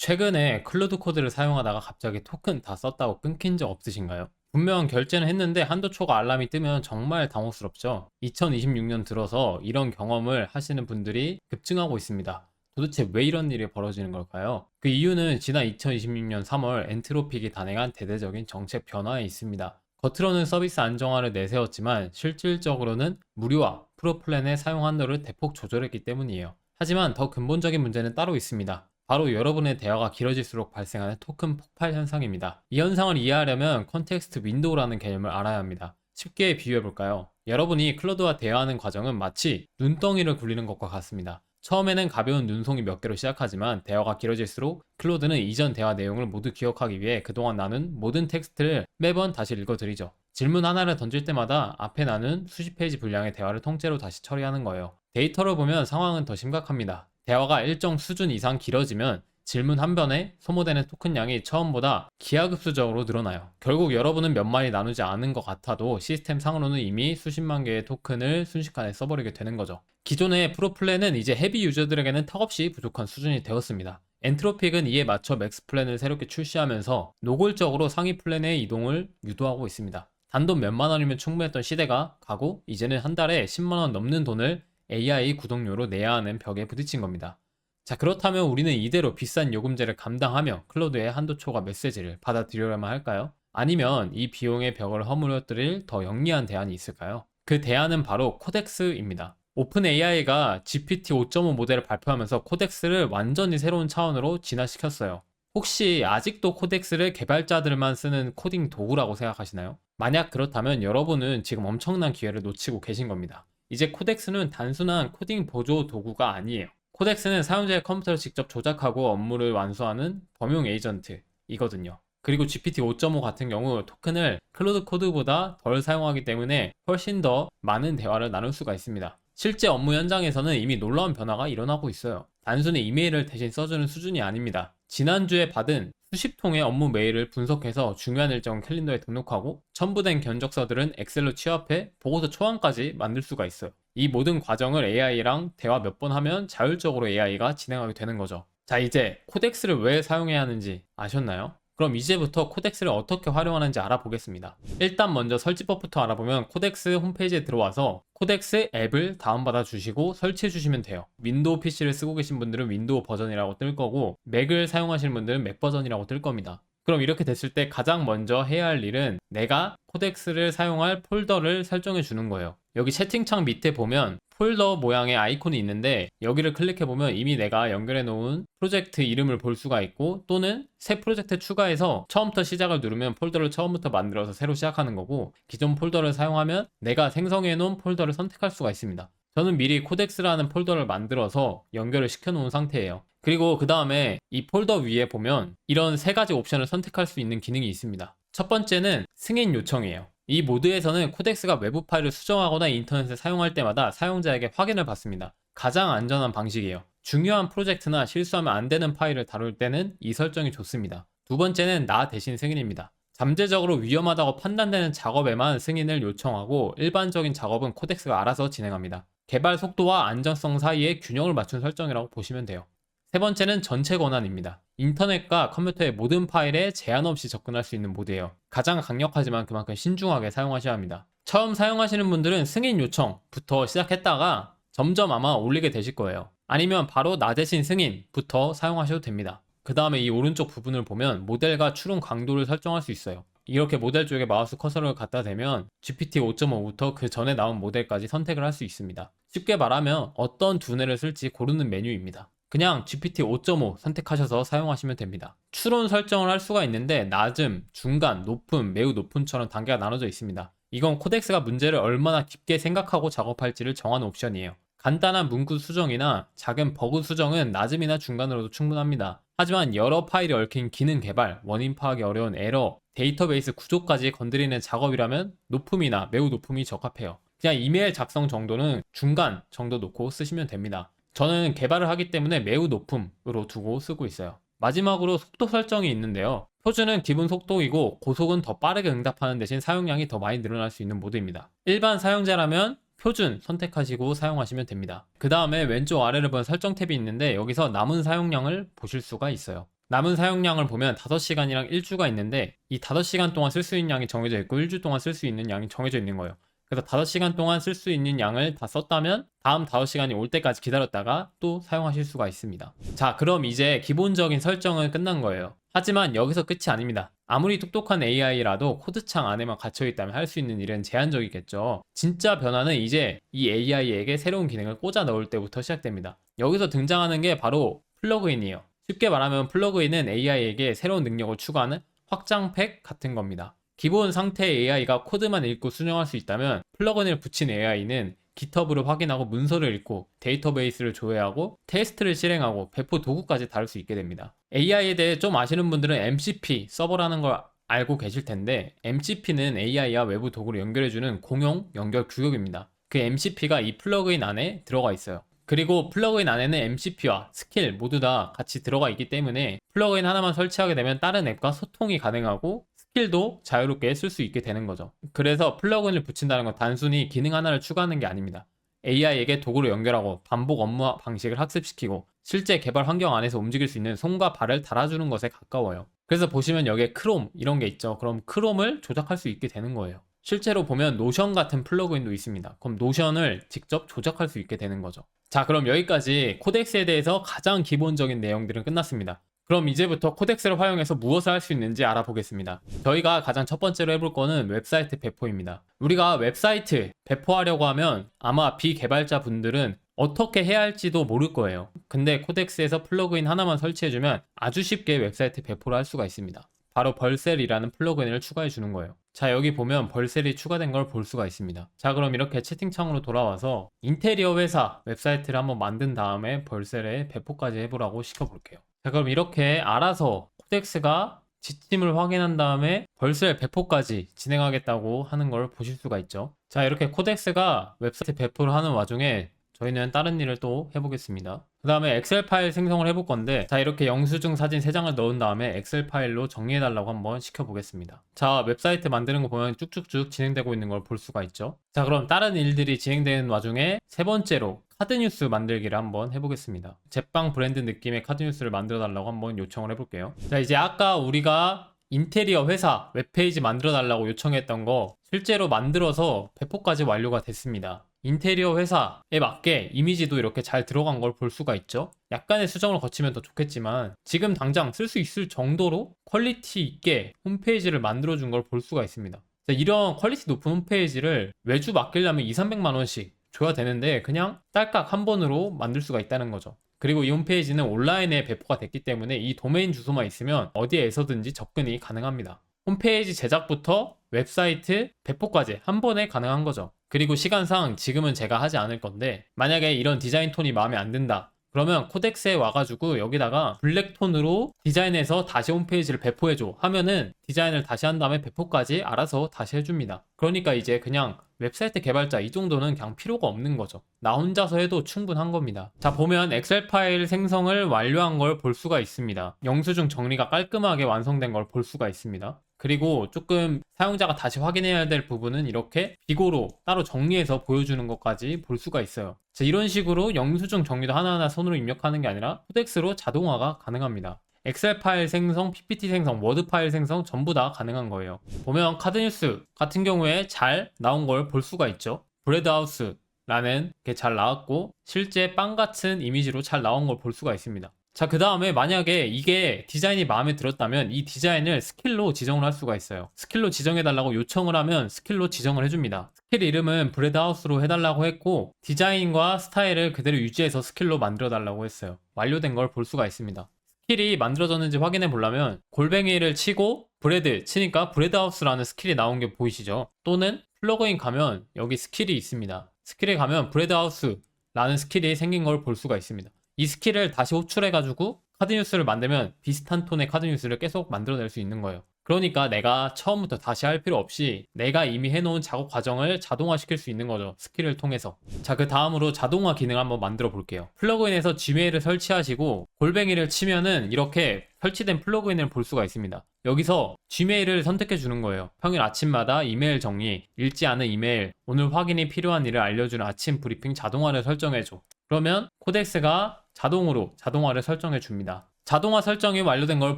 최근에 클로드 코드를 사용하다가 갑자기 토큰 다 썼다고 끊긴 적 없으신가요? 분명 결제는 했는데 한도 초과 알람이 뜨면 정말 당혹스럽죠. 2026년 들어서 이런 경험을 하시는 분들이 급증하고 있습니다. 도대체 왜 이런 일이 벌어지는 걸까요? 그 이유는 지난 2026년 3월 엔트로픽이 단행한 대대적인 정책 변화에 있습니다. 겉으로는 서비스 안정화를 내세웠지만 실질적으로는 무료화, 프로플랜의 사용 한도를 대폭 조절했기 때문이에요. 하지만 더 근본적인 문제는 따로 있습니다. 바로 여러분의 대화가 길어질수록 발생하는 토큰 폭발 현상입니다. 이 현상을 이해하려면 컨텍스트 윈도우라는 개념을 알아야 합니다. 쉽게 비유해 볼까요? 여러분이 클로드와 대화하는 과정은 마치 눈덩이를 굴리는 것과 같습니다. 처음에는 가벼운 눈송이 몇 개로 시작하지만 대화가 길어질수록 클로드는 이전 대화 내용을 모두 기억하기 위해 그동안 나눈 모든 텍스트를 매번 다시 읽어드리죠. 질문 하나를 던질 때마다 앞에 나눈 수십 페이지 분량의 대화를 통째로 다시 처리하는 거예요. 데이터로 보면 상황은 더 심각합니다. 대화가 일정 수준 이상 길어지면 질문 한 변에 소모되는 토큰 양이 처음보다 기하급수적으로 늘어나요. 결국 여러분은 몇 마디 나누지 않은 것 같아도 시스템 상으로는 이미 수십만 개의 토큰을 순식간에 써버리게 되는 거죠. 기존의 프로 플랜은 이제 헤비 유저들에게는 턱없이 부족한 수준이 되었습니다. 엔트로픽은 이에 맞춰 맥스 플랜을 새롭게 출시하면서 노골적으로 상위 플랜의 이동을 유도하고 있습니다. 단돈 몇만 원이면 충분했던 시대가 가고 이제는 한 달에 10만 원 넘는 돈을 AI 구독료로 내야 하는 벽에 부딪힌 겁니다. 자, 그렇다면 우리는 이대로 비싼 요금제를 감당하며 클로드의 한도 초과 메시지를 받아들여야만 할까요? 아니면 이 비용의 벽을 허물어뜨릴 더 영리한 대안이 있을까요? 그 대안은 바로 코덱스입니다. 오픈 AI가 GPT 5.5 모델을 발표하면서 코덱스를 완전히 새로운 차원으로 진화시켰어요. 혹시 아직도 코덱스를 개발자들만 쓰는 코딩 도구라고 생각하시나요? 만약 그렇다면 여러분은 지금 엄청난 기회를 놓치고 계신 겁니다. 이제 코덱스는 단순한 코딩 보조 도구가 아니에요. 코덱스는 사용자의 컴퓨터를 직접 조작하고 업무를 완수하는 범용 에이전트이거든요. 그리고 GPT 5.5 같은 경우 토큰을 클로드 코드보다 덜 사용하기 때문에 훨씬 더 많은 대화를 나눌 수가 있습니다. 실제 업무 현장에서는 이미 놀라운 변화가 일어나고 있어요. 단순히 이메일을 대신 써주는 수준이 아닙니다. 지난주에 받은 수십 통의 업무 메일을 분석해서 중요한 일정은 캘린더에 등록하고 첨부된 견적서들은 엑셀로 취합해 보고서 초안까지 만들 수가 있어요. 이 모든 과정을 AI랑 대화 몇 번 하면 자율적으로 AI가 진행하게 되는 거죠. 자, 이제 코덱스를 왜 사용해야 하는지 아셨나요? 그럼 이제부터 코덱스를 어떻게 활용하는지 알아보겠습니다. 일단 먼저 설치법부터 알아보면 코덱스 홈페이지에 들어와서 코덱스 앱을 다운받아 주시고 설치해 주시면 돼요. 윈도우 PC를 쓰고 계신 분들은 윈도우 버전이라고 뜰 거고 맥을 사용하시는 분들은 맥 버전이라고 뜰 겁니다. 그럼 이렇게 됐을 때 가장 먼저 해야 할 일은 내가 코덱스를 사용할 폴더를 설정해 주는 거예요. 여기 채팅창 밑에 보면 폴더 모양의 아이콘이 있는데 여기를 클릭해 보면 이미 내가 연결해 놓은 프로젝트 이름을 볼 수가 있고 또는 새 프로젝트 추가해서 처음부터 시작을 누르면 폴더를 처음부터 만들어서 새로 시작하는 거고 기존 폴더를 사용하면 내가 생성해 놓은 폴더를 선택할 수가 있습니다. 저는 미리 코덱스라는 폴더를 만들어서 연결을 시켜 놓은 상태예요. 그리고 그 다음에 이 폴더 위에 보면 이런 세 가지 옵션을 선택할 수 있는 기능이 있습니다. 첫 번째는 승인 요청이에요. 이 모드에서는 코덱스가 외부 파일을 수정하거나 인터넷을 사용할 때마다 사용자에게 확인을 받습니다. 가장 안전한 방식이에요. 중요한 프로젝트나 실수하면 안 되는 파일을 다룰 때는 이 설정이 좋습니다. 두 번째는 나 대신 승인입니다. 잠재적으로 위험하다고 판단되는 작업에만 승인을 요청하고 일반적인 작업은 코덱스가 알아서 진행합니다. 개발 속도와 안전성 사이에 균형을 맞춘 설정이라고 보시면 돼요. 세 번째는 전체 권한입니다. 인터넷과 컴퓨터의 모든 파일에 제한 없이 접근할 수 있는 모드예요. 가장 강력하지만 그만큼 신중하게 사용하셔야 합니다. 처음 사용하시는 분들은 승인 요청부터 시작했다가 점점 아마 올리게 되실 거예요. 아니면 바로 나 대신 승인부터 사용하셔도 됩니다. 그 다음에 이 오른쪽 부분을 보면 모델과 추론 강도를 설정할 수 있어요. 이렇게 모델 쪽에 마우스 커서를 갖다 대면 GPT 5.5부터 그 전에 나온 모델까지 선택을 할 수 있습니다. 쉽게 말하면 어떤 두뇌를 쓸지 고르는 메뉴입니다. 그냥 GPT 5.5 선택하셔서 사용하시면 됩니다. 추론 설정을 할 수가 있는데 낮음, 중간, 높음, 매우 높음처럼 단계가 나눠져 있습니다. 이건 코덱스가 문제를 얼마나 깊게 생각하고 작업할지를 정하는 옵션이에요. 간단한 문구 수정이나 작은 버그 수정은 낮음이나 중간으로도 충분합니다. 하지만 여러 파일이 얽힌 기능 개발, 원인 파악이 어려운 에러, 데이터베이스 구조까지 건드리는 작업이라면 높음이나 매우 높음이 적합해요. 그냥 이메일 작성 정도는 중간 정도 놓고 쓰시면 됩니다. 저는 개발을 하기 때문에 매우 높음으로 두고 쓰고 있어요. 마지막으로 속도 설정이 있는데요. 표준은 기본 속도이고 고속은 더 빠르게 응답하는 대신 사용량이 더 많이 늘어날 수 있는 모드입니다. 일반 사용자라면 표준 선택하시고 사용하시면 됩니다. 그 다음에 왼쪽 아래를 보면 설정 탭이 있는데 여기서 남은 사용량을 보실 수가 있어요. 남은 사용량을 보면 5시간이랑 1주가 있는데 이 5시간 동안 쓸 수 있는 양이 정해져 있고 1주 동안 쓸 수 있는 양이 정해져 있는 거예요. 그래서 5시간 동안 쓸 수 있는 양을 다 썼다면 다음 5시간이 올 때까지 기다렸다가 또 사용하실 수가 있습니다. 자, 그럼 이제 기본적인 설정은 끝난 거예요. 하지만 여기서 끝이 아닙니다. 아무리 똑똑한 AI라도 코드창 안에만 갇혀 있다면 할 수 있는 일은 제한적이겠죠. 진짜 변화는 이제 이 AI에게 새로운 기능을 꽂아 넣을 때부터 시작됩니다. 여기서 등장하는 게 바로 플러그인이에요. 쉽게 말하면 플러그인은 AI에게 새로운 능력을 추가하는 확장팩 같은 겁니다. 기본 상태의 AI가 코드만 읽고 수정할 수 있다면 플러그인을 붙인 AI는 GitHub를 확인하고 문서를 읽고 데이터베이스를 조회하고 테스트를 실행하고 배포 도구까지 다룰 수 있게 됩니다. AI에 대해 좀 아시는 분들은 MCP 서버라는 걸 알고 계실 텐데 MCP는 AI와 외부 도구를 연결해주는 공용 연결 규격입니다. 그 MCP가 이 플러그인 안에 들어가 있어요. 그리고 플러그인 안에는 MCP와 스킬 모두 다 같이 들어가 있기 때문에 플러그인 하나만 설치하게 되면 다른 앱과 소통이 가능하고 스킬도 자유롭게 쓸 수 있게 되는 거죠. 그래서 플러그인을 붙인다는 건 단순히 기능 하나를 추가하는 게 아닙니다. AI에게 도구를 연결하고 반복 업무 방식을 학습시키고 실제 개발 환경 안에서 움직일 수 있는 손과 발을 달아주는 것에 가까워요. 그래서 보시면 여기에 크롬 이런 게 있죠. 그럼 크롬을 조작할 수 있게 되는 거예요. 실제로 보면 노션 같은 플러그인도 있습니다. 그럼 노션을 직접 조작할 수 있게 되는 거죠. 자, 그럼 여기까지 코덱스에 대해서 가장 기본적인 내용들은 끝났습니다. 그럼 이제부터 코덱스를 활용해서 무엇을 할 수 있는지 알아보겠습니다. 저희가 가장 첫 번째로 해볼 거는 웹사이트 배포입니다. 우리가 웹사이트 배포하려고 하면 아마 비개발자 분들은 어떻게 해야 할지도 모를 거예요. 근데 코덱스에서 플러그인 하나만 설치해주면 아주 쉽게 웹사이트 배포를 할 수가 있습니다. 바로 벌셀이라는 플러그인을 추가해 주는 거예요. 자, 여기 보면 벌셀이 추가된 걸 볼 수가 있습니다. 자, 그럼 이렇게 채팅창으로 돌아와서 인테리어 회사 웹사이트를 한번 만든 다음에 벌셀에 배포까지 해보라고 시켜볼게요. 자, 그럼 이렇게 알아서 코덱스가 지침을 확인한 다음에 벌셀 배포까지 진행하겠다고 하는 걸 보실 수가 있죠. 자, 이렇게 코덱스가 웹사이트 배포를 하는 와중에 저희는 다른 일을 또 해보겠습니다. 그 다음에 엑셀 파일 생성을 해볼 건데, 자, 이렇게 영수증 사진 3장을 넣은 다음에 엑셀 파일로 정리해달라고 한번 시켜보겠습니다. 자, 웹사이트 만드는 거 보면 쭉쭉쭉 진행되고 있는 걸 볼 수가 있죠. 자, 그럼 다른 일들이 진행되는 와중에 세 번째로 카드뉴스 만들기를 한번 해보겠습니다. 제빵 브랜드 느낌의 카드뉴스를 만들어달라고 한번 요청을 해볼게요. 자, 이제 아까 우리가 인테리어 회사 웹페이지 만들어달라고 요청했던 거 실제로 만들어서 배포까지 완료가 됐습니다. 인테리어 회사에 맞게 이미지도 이렇게 잘 들어간 걸 볼 수가 있죠. 약간의 수정을 거치면 더 좋겠지만 지금 당장 쓸 수 있을 정도로 퀄리티 있게 홈페이지를 만들어준 걸 볼 수가 있습니다. 자, 이런 퀄리티 높은 홈페이지를 외주 맡기려면 200~300만 원씩 줘야 되는데 그냥 딸깍 한 번으로 만들 수가 있다는 거죠. 그리고 이 홈페이지는 온라인에 배포가 됐기 때문에 이 도메인 주소만 있으면 어디에서든지 접근이 가능합니다. 홈페이지 제작부터 웹사이트 배포까지 한 번에 가능한 거죠. 그리고 시간상 지금은 제가 하지 않을 건데 만약에 이런 디자인 톤이 마음에 안 든다 그러면 코덱스에 와가지고 여기다가 블랙톤으로 디자인해서 다시 홈페이지를 배포해줘 하면은 디자인을 다시 한 다음에 배포까지 알아서 다시 해줍니다. 그러니까 이제 그냥 웹사이트 개발자 이 정도는 그냥 필요가 없는 거죠. 나 혼자서 해도 충분한 겁니다. 자, 보면 엑셀 파일 생성을 완료한 걸 볼 수가 있습니다. 영수증 정리가 깔끔하게 완성된 걸 볼 수가 있습니다. 그리고 조금 사용자가 다시 확인해야 될 부분은 이렇게 비고로 따로 정리해서 보여주는 것까지 볼 수가 있어요. 자, 이런 식으로 영수증 정리도 하나하나 손으로 입력하는 게 아니라 코덱스로 자동화가 가능합니다. 엑셀 파일 생성, PPT 생성, 워드 파일 생성 전부 다 가능한 거예요. 보면 카드뉴스 같은 경우에 잘 나온 걸 볼 수가 있죠. 브레드하우스라는 게 잘 나왔고 실제 빵 같은 이미지로 잘 나온 걸 볼 수가 있습니다. 자, 그 다음에 만약에 이게 디자인이 마음에 들었다면 이 디자인을 스킬로 지정을 할 수가 있어요. 스킬로 지정해달라고 요청을 하면 스킬로 지정을 해줍니다. 스킬 이름은 브레드하우스로 해달라고 했고 디자인과 스타일을 그대로 유지해서 스킬로 만들어달라고 했어요. 완료된 걸 볼 수가 있습니다. 스킬이 만들어졌는지 확인해 보려면 골뱅이를 치고 브레드 치니까 브레드하우스라는 스킬이 나온 게 보이시죠? 또는 플러그인 가면 여기 스킬이 있습니다. 스킬에 가면 브레드하우스라는 스킬이 생긴 걸 볼 수가 있습니다. 이 스킬을 다시 호출해가지고 카드뉴스를 만들면 비슷한 톤의 카드뉴스를 계속 만들어낼 수 있는 거예요. 그러니까 내가 처음부터 다시 할 필요 없이 내가 이미 해놓은 작업 과정을 자동화시킬 수 있는 거죠. 스킬을 통해서. 자, 그 다음으로 자동화 기능을 한번 만들어 볼게요. 플러그인에서 지메일을 설치하시고 골뱅이를 치면은 이렇게 설치된 플러그인을 볼 수가 있습니다. 여기서 지메일을 선택해 주는 거예요. 평일 아침마다 이메일 정리, 읽지 않은 이메일, 오늘 확인이 필요한 일을 알려주는 아침 브리핑 자동화를 설정해줘. 그러면 코덱스가 자동으로 자동화를 설정해 줍니다. 자동화 설정이 완료된 걸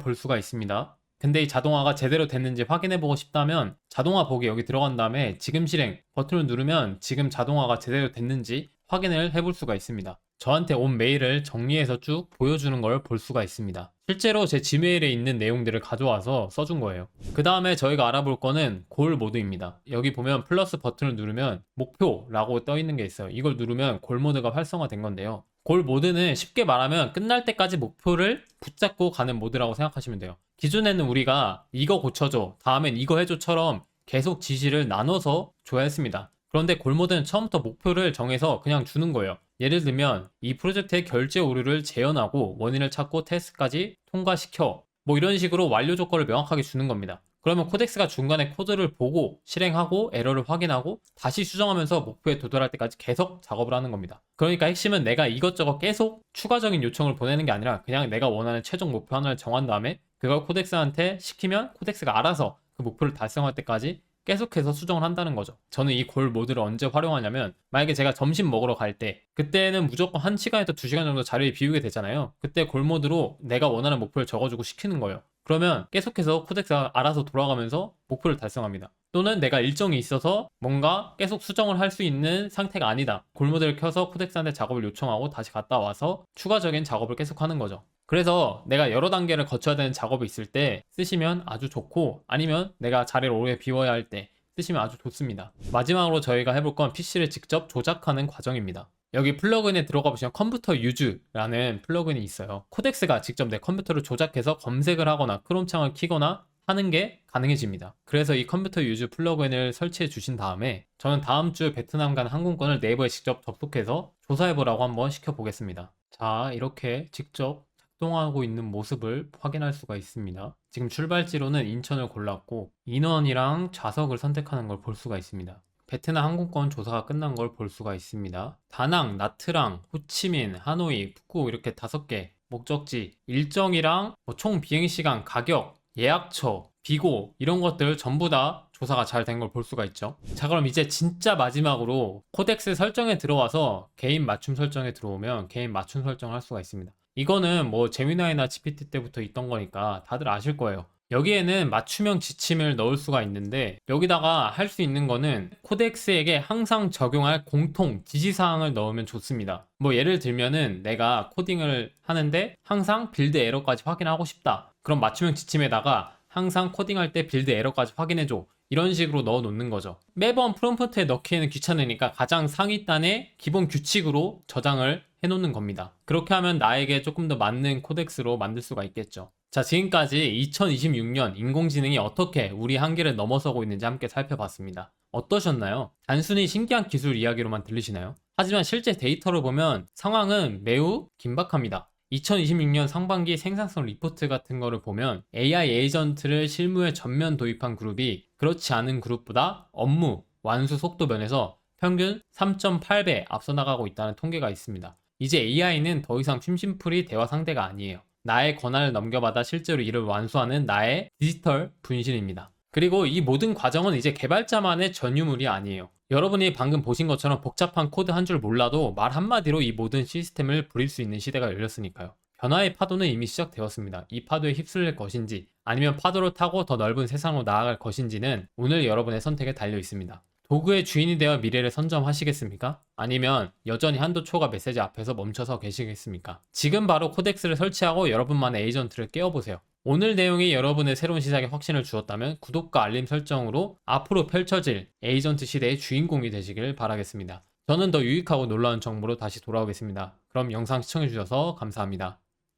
볼 수가 있습니다. 근데 이 자동화가 제대로 됐는지 확인해보고 싶다면 자동화 보기 여기 들어간 다음에 지금 실행 버튼을 누르면 지금 자동화가 제대로 됐는지 확인을 해볼 수가 있습니다. 저한테 온 메일을 정리해서 쭉 보여주는 걸 볼 수가 있습니다. 실제로 제 지메일에 있는 내용들을 가져와서 써준 거예요. 그 다음에 저희가 알아볼 거는 골 모드입니다. 여기 보면 플러스 버튼을 누르면 목표라고 떠 있는 게 있어요. 이걸 누르면 골 모드가 활성화된 건데요. 골 모드는 쉽게 말하면 끝날 때까지 목표를 붙잡고 가는 모드라고 생각하시면 돼요. 기존에는 우리가 이거 고쳐줘, 다음엔 이거 해줘처럼 계속 지시를 나눠서 줘야 했습니다. 그런데 골 모드는 처음부터 목표를 정해서 그냥 주는 거예요. 예를 들면 이 프로젝트의 결제 오류를 재현하고 원인을 찾고 테스트까지 통과시켜, 뭐 이런 식으로 완료 조건을 명확하게 주는 겁니다. 그러면 코덱스가 중간에 코드를 보고 실행하고 에러를 확인하고 다시 수정하면서 목표에 도달할 때까지 계속 작업을 하는 겁니다. 그러니까 핵심은 내가 이것저것 계속 추가적인 요청을 보내는 게 아니라 그냥 내가 원하는 최종 목표 하나를 정한 다음에 그걸 코덱스한테 시키면 코덱스가 알아서 그 목표를 달성할 때까지 계속해서 수정을 한다는 거죠. 저는 이 골 모드를 언제 활용하냐면 만약에 제가 점심 먹으러 갈 때 그때는 무조건 1시간에서 2시간 정도 자리를 비우게 되잖아요. 그때 골 모드로 내가 원하는 목표를 적어주고 시키는 거예요. 그러면 계속해서 코덱스가 알아서 돌아가면서 목표를 달성합니다. 또는 내가 일정이 있어서 뭔가 계속 수정을 할 수 있는 상태가 아니다. 골 모드를 켜서 코덱스한테 작업을 요청하고 다시 갔다 와서 추가적인 작업을 계속하는 거죠. 그래서 내가 여러 단계를 거쳐야 되는 작업이 있을 때 쓰시면 아주 좋고, 아니면 내가 자리를 오래 비워야 할 때 쓰시면 아주 좋습니다. 마지막으로 저희가 해볼 건 PC를 직접 조작하는 과정입니다. 여기 플러그인에 들어가 보시면 컴퓨터 유즈라는 플러그인이 있어요. 코덱스가 직접 내 컴퓨터를 조작해서 검색을 하거나 크롬 창을 키거나 하는 게 가능해집니다. 그래서 이 컴퓨터 유즈 플러그인을 설치해 주신 다음에 저는 다음 주 베트남 간 항공권을 네이버에 직접 접속해서 조사해 보라고 한번 시켜 보겠습니다. 자, 이렇게 직접 작동하고 있는 모습을 확인할 수가 있습니다. 지금 출발지로는 인천을 골랐고 인원이랑 좌석을 선택하는 걸 볼 수가 있습니다. 베트남 항공권 조사가 끝난 걸 볼 수가 있습니다. 다낭, 나트랑, 호치민, 하노이, 푸꾸 이렇게 5개 목적지, 일정이랑 총 비행시간, 가격, 예약처, 비고 이런 것들 전부 다 조사가 잘 된 걸 볼 수가 있죠. 자, 그럼 이제 진짜 마지막으로 코덱스 설정에 들어와서 개인 맞춤 설정에 들어오면 개인 맞춤 설정을 할 수가 있습니다. 이거는 뭐 제미나이나 GPT 때부터 있던 거니까 다들 아실 거예요. 여기에는 맞춤형 지침을 넣을 수가 있는데 여기다가 할 수 있는 거는 코덱스에게 항상 적용할 공통 지시사항을 넣으면 좋습니다. 뭐 예를 들면은 내가 코딩을 하는데 항상 빌드 에러까지 확인하고 싶다. 그럼 맞춤형 지침에다가 항상 코딩할 때 빌드 에러까지 확인해줘. 이런 식으로 넣어 놓는 거죠. 매번 프롬프트에 넣기에는 귀찮으니까 가장 상위단의 기본 규칙으로 저장을 해 놓는 겁니다. 그렇게 하면 나에게 조금 더 맞는 코덱스로 만들 수가 있겠죠. 자, 지금까지 2026년 인공지능이 어떻게 우리 한계를 넘어서고 있는지 함께 살펴봤습니다. 어떠셨나요? 단순히 신기한 기술 이야기로만 들리시나요? 하지만 실제 데이터를 보면 상황은 매우 긴박합니다. 2026년 상반기 생산성 리포트 같은 거를 보면 AI 에이전트를 실무에 전면 도입한 그룹이 그렇지 않은 그룹보다 업무, 완수 속도 면에서 평균 3.8배 앞서 나가고 있다는 통계가 있습니다. 이제 AI는 더 이상 심심풀이 대화 상대가 아니에요. 나의 권한을 넘겨받아 실제로 일을 완수하는 나의 디지털 분신입니다. 그리고 이 모든 과정은 이제 개발자만의 전유물이 아니에요. 여러분이 방금 보신 것처럼 복잡한 코드 한 줄 몰라도 말 한마디로 이 모든 시스템을 부릴 수 있는 시대가 열렸으니까요. 변화의 파도는 이미 시작되었습니다. 이 파도에 휩쓸릴 것인지 아니면 파도를 타고 더 넓은 세상으로 나아갈 것인지는 오늘 여러분의 선택에 달려 있습니다. 도구의 주인이 되어 미래를 선점하시겠습니까? 아니면 여전히 한도 초과 메시지 앞에서 멈춰서 계시겠습니까? 지금 바로 코덱스를 설치하고 여러분만의 에이전트를 깨워보세요. 오늘 내용이 여러분의 새로운 시작에 확신을 주었다면 구독과 알림 설정으로 앞으로 펼쳐질 에이전트 시대의 주인공이 되시길 바라겠습니다. 저는 더 유익하고 놀라운 정보로 다시 돌아오겠습니다. 그럼 영상 시청해주셔서 감사합니다.